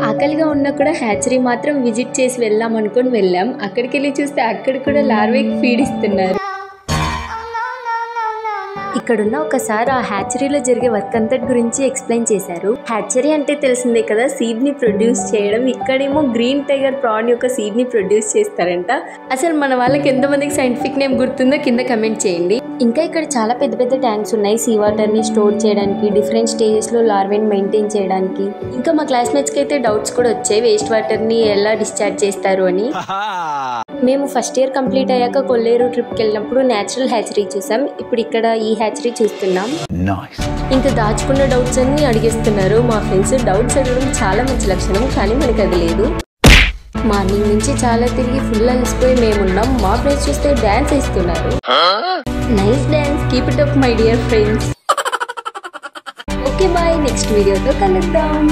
ఆకలిగా ఉన్నా కూడా హ్యాచరీ మాత్రం విజిట్ చేసి వెళ్దాం అనుకుని వెళ్ళాం. అక్కడికి వెళ్ళి చూస్తే అక్కడ కూడా లార్వేకి ఫీడ్ ఇస్తున్నారు. ఇక్కడున్న ఒకసారి ఆ హ్యాచరీలో జరిగే వర్క్ అంతటి గురించి ఎక్స్ప్లెయిన్ చేశారు. హ్యాచరీ అంటే తెలిసిందే కదా, సీడ్ ని ప్రొడ్యూస్ చేయడం. ఇక్కడేమో గ్రీన్ టైగర్ ప్రాన్ యొక్క సీడ్ ని ప్రొడ్యూస్ చేస్తారంట. అసలు మన వాళ్ళకి ఎంతమందికి సైంటిఫిక్ నేమ్ గుర్తుందో కింద కమెంట్ చేయండి. ఇంకా ఇక్కడ చాలా పెద్ద పెద్ద ట్యాంక్స్ ఉన్నాయి సీ వాటర్ ని స్టోర్ చేయడానికి, డిఫరెంట్ స్టేజెస్ లో లార్వేని మెయింటైన్ చేయడానికి. ఇంకా మా క్లాస్మేట్స్ కి అయితే డౌట్స్ కూడా వచ్చాయి వేస్ట్ వాటర్ ని ఎలా డిశ్చార్జ్ చేస్తారు అని. మేము ఫస్ట్ ఇయర్ కంప్లీట్ అయ్యాక కొల్లేరు ట్రిప్ కి వెళ్ళినప్పుడు నేచురల్ హ్యాచరీ చూసాం. ఇప్పుడు ఇక్కడ ఈ హ్యాచరీ చూస్తున్నాం. ఇంకా దాచుకున్న డౌట్స్ అన్ని అడిగేస్తున్నారు మా ఫ్రెండ్స్. డౌట్స్ అడగడం చాలా మంచి లక్షణం, కానీ మనకి అది లేదు. మార్నింగ్ నుంచి చాలా తిరిగి ఫుల్ అలసిపోయి మేమున్నాం. మా ఫ్రెండ్స్ చూస్తే డాన్స్ వేస్తున్నారు. Nice dance, keep it up my dear friends. Okay bye, next వీడియోతో కలుద్దాం.